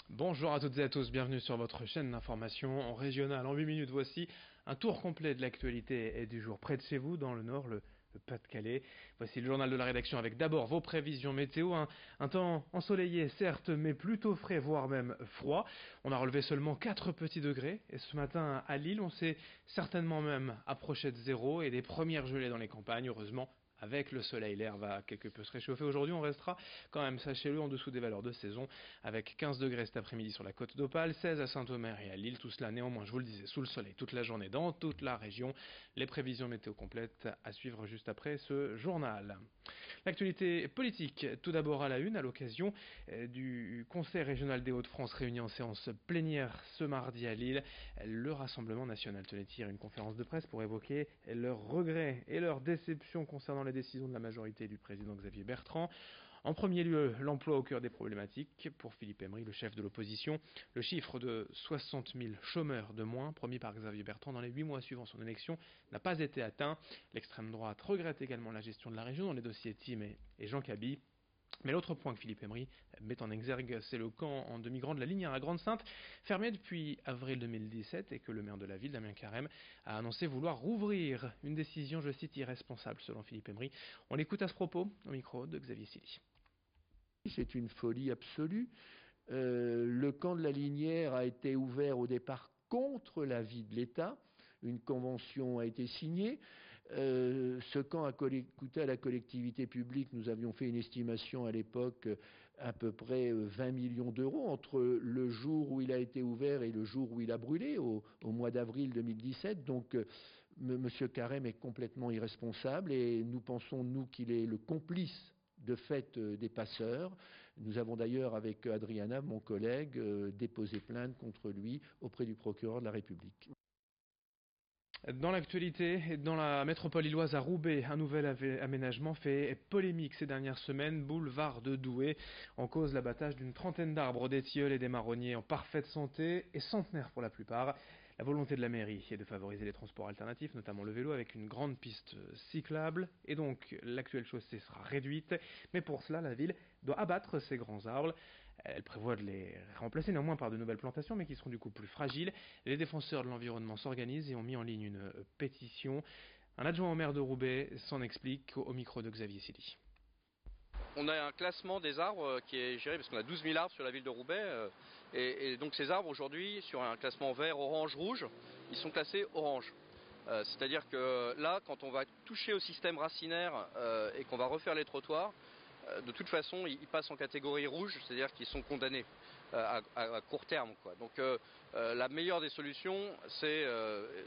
Bonjour à toutes et à tous, bienvenue sur votre chaîne d'information régionale. En 8 minutes, voici un tour complet de l'actualité et du jour près de chez vous, dans le nord, le Pas-de-Calais. Voici le journal de la rédaction avec d'abord vos prévisions météo. Un temps ensoleillé, certes, mais plutôt frais, voire même froid. On a relevé seulement 4 petits degrés. Et ce matin, à Lille, on s'est certainement même approché de zéro et des premières gelées dans les campagnes. Heureusement, avec le soleil, l'air va quelque peu se réchauffer. Aujourd'hui, on restera quand même, sachez-le, en dessous des valeurs de saison, avec 15 degrés cet après-midi sur la côte d'Opale, 16 à Saint-Omer et à Lille. Tout cela, néanmoins, je vous le disais, sous le soleil toute la journée dans toute la région. Les prévisions météo complètes à suivre juste après ce journal. L'actualité politique, tout d'abord à la une, à l'occasion du Conseil régional des Hauts-de-France réuni en séance plénière ce mardi à Lille. Le Rassemblement national tenait hier une conférence de presse pour évoquer leurs regrets et leurs déceptions concernant les décisions de la majorité du président Xavier Bertrand. En premier lieu, l'emploi au cœur des problématiques. Pour Philippe Aymery, le chef de l'opposition, le chiffre de 60 000 chômeurs de moins promis par Xavier Bertrand dans les 8 mois suivant son élection n'a pas été atteint. L'extrême droite regrette également la gestion de la région dans les dossiers Tim et Jean Caby. Mais l'autre point que Philippe Aymery met en exergue, c'est le camp de migrants de la ligne à Grande-Sainte, fermé depuis avril 2017 et que le maire de la ville, Damien Carême, a annoncé vouloir rouvrir. Une décision, je cite, irresponsable selon Philippe Aymery. On l'écoute à ce propos au micro de Xavier Silly. C'est une folie absolue. Le camp de la Linière a été ouvert au départ contre l'avis de l'État. Une convention a été signée. Ce camp a coûté à la collectivité publique, nous avions fait une estimation à l'époque, à peu près 20 millions d'euros entre le jour où il a été ouvert et le jour où il a brûlé, au mois d'avril 2017. Donc M. Carême est complètement irresponsable et nous pensons, nous, qu'il est le complice de fait des passeurs. Nous avons d'ailleurs, avec Adriana, mon collègue, déposé plainte contre lui auprès du procureur de la République. Dans l'actualité, dans la métropole lilloise à Roubaix, un nouvel aménagement fait polémique ces dernières semaines, boulevard de Douai, en cause l'abattage d'une trentaine d'arbres, des tilleuls et des marronniers en parfaite santé et centenaires pour la plupart. La volonté de la mairie est de favoriser les transports alternatifs, notamment le vélo, avec une grande piste cyclable, et donc l'actuelle chaussée sera réduite, mais pour cela la ville doit abattre ces grands arbres. Elle prévoit de les remplacer néanmoins par de nouvelles plantations, mais qui seront du coup plus fragiles. Les défenseurs de l'environnement s'organisent et ont mis en ligne une pétition. Un adjoint au maire de Roubaix s'en explique au micro de Xavier Silly. On a un classement des arbres qui est géré parce qu'on a 12 000 arbres sur la ville de Roubaix et donc ces arbres aujourd'hui sur un classement vert, orange, rouge, ils sont classés orange. C'est-à-dire que là, quand on va toucher au système racinaire et qu'on va refaire les trottoirs, de toute façon, ils passent en catégorie rouge, c'est-à-dire qu'ils sont condamnés à court terme, quoi. Donc la meilleure des solutions, c'est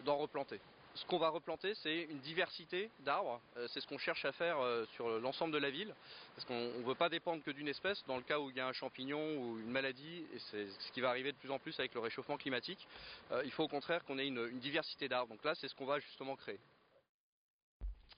d'en replanter. Ce qu'on va replanter, c'est une diversité d'arbres. C'est ce qu'on cherche à faire sur l'ensemble de la ville, parce qu'on ne veut pas dépendre que d'une espèce dans le cas où il y a un champignon ou une maladie, et c'est ce qui va arriver de plus en plus avec le réchauffement climatique. Il faut au contraire qu'on ait une diversité d'arbres. Donc là, c'est ce qu'on va justement créer.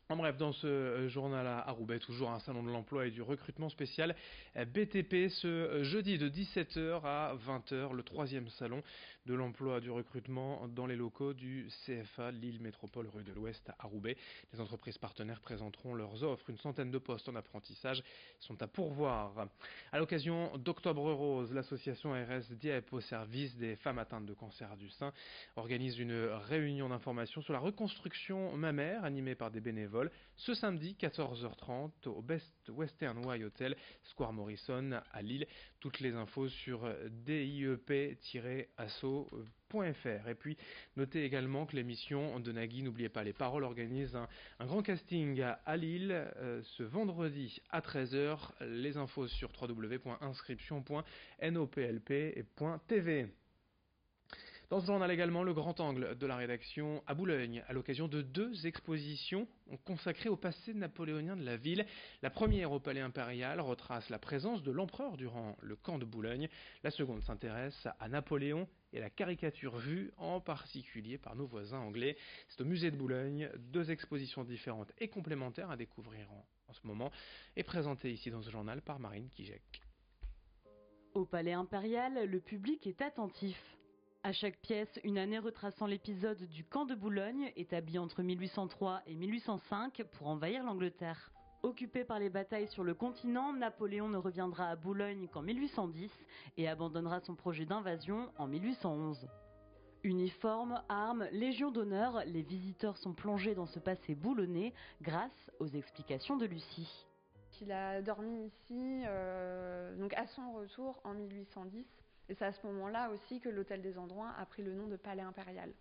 En bref, dans ce journal à Roubaix, toujours un salon de l'emploi et du recrutement spécial BTP, ce jeudi de 17h à 20h, le 3e salon de l'emploi et du recrutement dans les locaux du CFA Lille Métropole rue de l'Ouest à Roubaix. Les entreprises partenaires présenteront leurs offres. Une centaine de postes en apprentissage sont à pourvoir. À l'occasion d'Octobre Rose, l'association RS Dieppe au service des femmes atteintes de cancer du sein organise une réunion d'information sur la reconstruction mammaire animée par des bénévoles ce samedi 14h30 au Best Western Y Hotel, Square Morrison à Lille. Toutes les infos sur diep-asso.fr. Et puis notez également que l'émission de Nagui, n'oubliez pas les paroles, organise un grand casting à Lille ce vendredi à 13h. Les infos sur www.inscription.noplp.tv. Dans ce journal également, le grand angle de la rédaction à Boulogne, à l'occasion de 2 expositions consacrées au passé napoléonien de la ville. La première au Palais Impérial retrace la présence de l'empereur durant le camp de Boulogne. La seconde s'intéresse à Napoléon et la caricature vue en particulier par nos voisins anglais. C'est au musée de Boulogne, 2 expositions différentes et complémentaires à découvrir en ce moment et présentées ici dans ce journal par Marine Kijek. Au Palais Impérial, le public est attentif. À chaque pièce, une année retraçant l'épisode du camp de Boulogne, établi entre 1803 et 1805 pour envahir l'Angleterre. Occupé par les batailles sur le continent, Napoléon ne reviendra à Boulogne qu'en 1810 et abandonnera son projet d'invasion en 1811. Uniformes, armes, légion d'honneur, les visiteurs sont plongés dans ce passé boulonnais grâce aux explications de Lucie. Il a dormi ici donc à son retour en 1810 et c'est à ce moment-là aussi que l'hôtel des Androuins a pris le nom de Palais Impérial.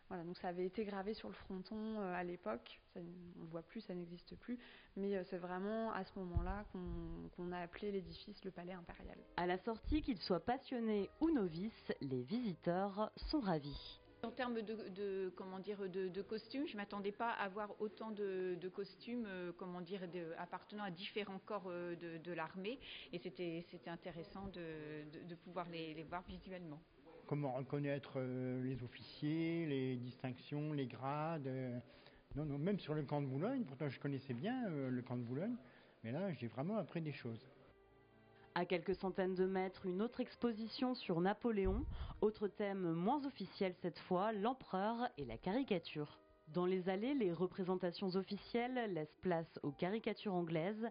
Voilà, donc ça avait été gravé sur le fronton à l'époque, on ne le voit plus, ça n'existe plus, mais c'est vraiment à ce moment-là qu'on a appelé l'édifice le Palais Impérial. À la sortie, qu'ils soient passionnés ou novices, les visiteurs sont ravis. En termes de costumes, je ne m'attendais pas à voir autant de costumes appartenant à différents corps de l'armée, et c'était intéressant de pouvoir les voir visuellement. Comment reconnaître les officiers, les distinctions, les grades. Non, même sur le camp de Boulogne, pourtant je connaissais bien le camp de Boulogne, mais là j'ai vraiment appris des choses. À quelques centaines de mètres, une autre exposition sur Napoléon. Autre thème moins officiel cette fois, l'empereur et la caricature. Dans les allées, les représentations officielles laissent place aux caricatures anglaises.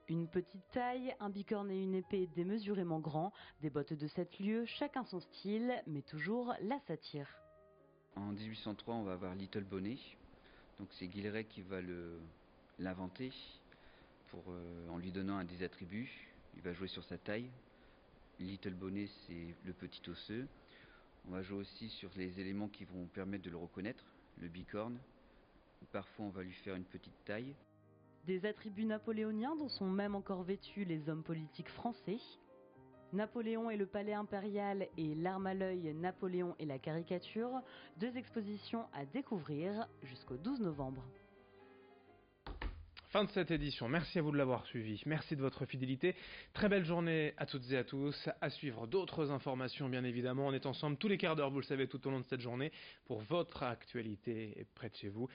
Une petite taille, un bicorne et une épée démesurément grands, des bottes de 7 lieues, chacun son style, mais toujours la satire. En 1803, on va avoir Little Bonnet. Donc c'est Guilleret qui va l'inventer en lui donnant un des attributs. Il va jouer sur sa taille. Little Bonnet, c'est le petit osseux. On va jouer aussi sur les éléments qui vont permettre de le reconnaître. Le bicorne. Parfois, on va lui faire une petite taille. Des attributs napoléoniens dont sont même encore vêtus les hommes politiques français. Napoléon et le palais impérial et l'arme à l'œil Napoléon et la caricature. 2 expositions à découvrir jusqu'au 12 novembre. Fin de cette édition, merci à vous de l'avoir suivi, merci de votre fidélité, très belle journée à toutes et à tous, à suivre d'autres informations bien évidemment, on est ensemble tous les quarts d'heure, vous le savez, tout au long de cette journée, pour votre actualité près de chez vous.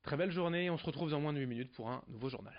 Très belle journée, on se retrouve dans moins de 8 minutes pour un nouveau journal.